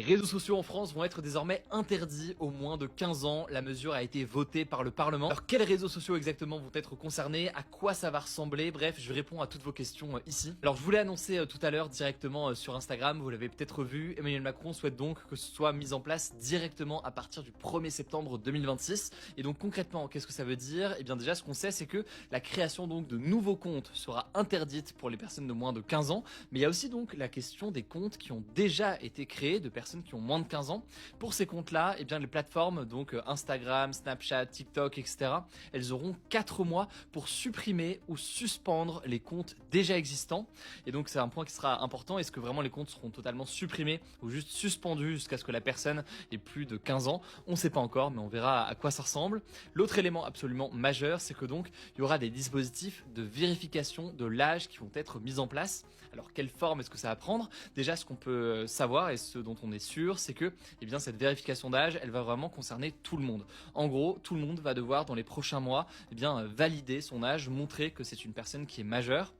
Les réseaux sociaux en France vont être désormais interdits aux moins de 15 ans. La mesure a été votée par le Parlement. Alors quels réseaux sociaux exactement vont être concernés? À quoi ça va ressembler? Bref, je réponds à toutes vos questions ici. Alors je voulais annoncer tout à l'heure directement sur Instagram, vous l'avez peut-être vu, Emmanuel Macron souhaite donc que ce soit mis en place directement à partir du 1er septembre 2026. Et donc concrètement, qu'est-ce que ça veut dire? Eh bien déjà, ce qu'on sait, c'est que la création donc de nouveaux comptes sera interdite pour les personnes de moins de 15 ans. Mais il y a aussi donc la question des comptes qui ont déjà été créés de personnes qui ont moins de 15 ans. Pour ces comptes-là, eh bien les plateformes, donc Instagram, Snapchat, TikTok, etc., elles auront 4 mois pour supprimer ou suspendre les comptes déjà existants. Et donc c'est un point qui sera important. Est-ce que vraiment les comptes seront totalement supprimés ou juste suspendus jusqu'à ce que la personne ait plus de 15 ans? On ne sait pas encore, mais on verra à quoi ça ressemble. L'autre élément absolument majeur, c'est que donc il y aura des dispositifs de vérification de l'âge qui vont être mis en place. Alors quelle forme est-ce que ça va prendre? Déjà, ce qu'on peut savoir et ce dont on est sûr, c'est que eh bien, cette vérification d'âge, elle va vraiment concerner tout le monde. En gros, tout le monde va devoir dans les prochains mois eh bien, valider son âge, montrer que c'est une personne qui est majeure.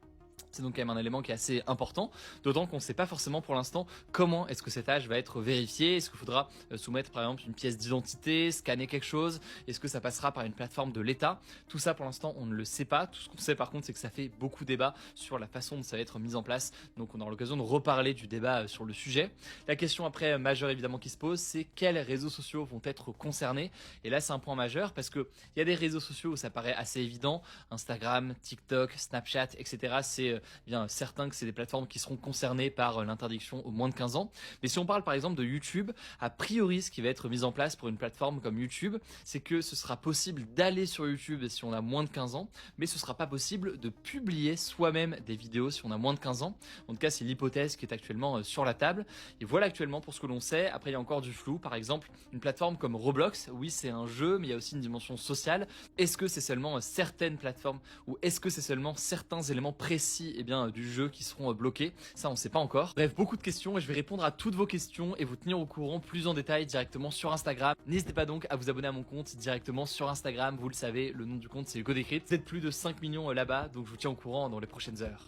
C'est donc quand même un élément qui est assez important, d'autant qu'on ne sait pas forcément pour l'instant comment est-ce que cet âge va être vérifié. Est-ce qu'il faudra soumettre par exemple une pièce d'identité, scanner quelque chose? Est-ce que ça passera par une plateforme de l'État? Tout ça pour l'instant on ne le sait pas. Tout ce qu'on sait par contre, c'est que ça fait beaucoup débat sur la façon dont ça va être mis en place. Donc on aura l'occasion de reparler du débat sur le sujet. La question après majeure évidemment qui se pose, c'est quels réseaux sociaux vont être concernés? Et là c'est un point majeur parce qu'il y a des réseaux sociaux où ça paraît assez évident, Instagram, TikTok, Snapchat, etc. C'est bien certain que c'est des plateformes qui seront concernées par l'interdiction aux moins de 15 ans. Mais si on parle par exemple de YouTube, a priori ce qui va être mis en place pour une plateforme comme YouTube, c'est que ce sera possible d'aller sur YouTube si on a moins de 15 ans, mais ce sera pas possible de publier soi-même des vidéos si on a moins de 15 ans. En tout cas, c'est l'hypothèse qui est actuellement sur la table. Et voilà actuellement pour ce que l'on sait. Après, il y a encore du flou. Par exemple, une plateforme comme Roblox, oui, c'est un jeu, mais il y a aussi une dimension sociale. Est-ce que c'est seulement certaines plateformes ou est-ce que c'est seulement certains éléments précis du jeu qui seront bloqués? Ça, on ne sait pas encore. Bref, beaucoup de questions et je vais répondre à toutes vos questions et vous tenir au courant plus en détail directement sur Instagram. N'hésitez pas donc à vous abonner à mon compte directement sur Instagram. Vous le savez, le nom du compte, c'est Hugo Décrypte. Vous êtes plus de 5 millions là-bas, donc je vous tiens au courant dans les prochaines heures.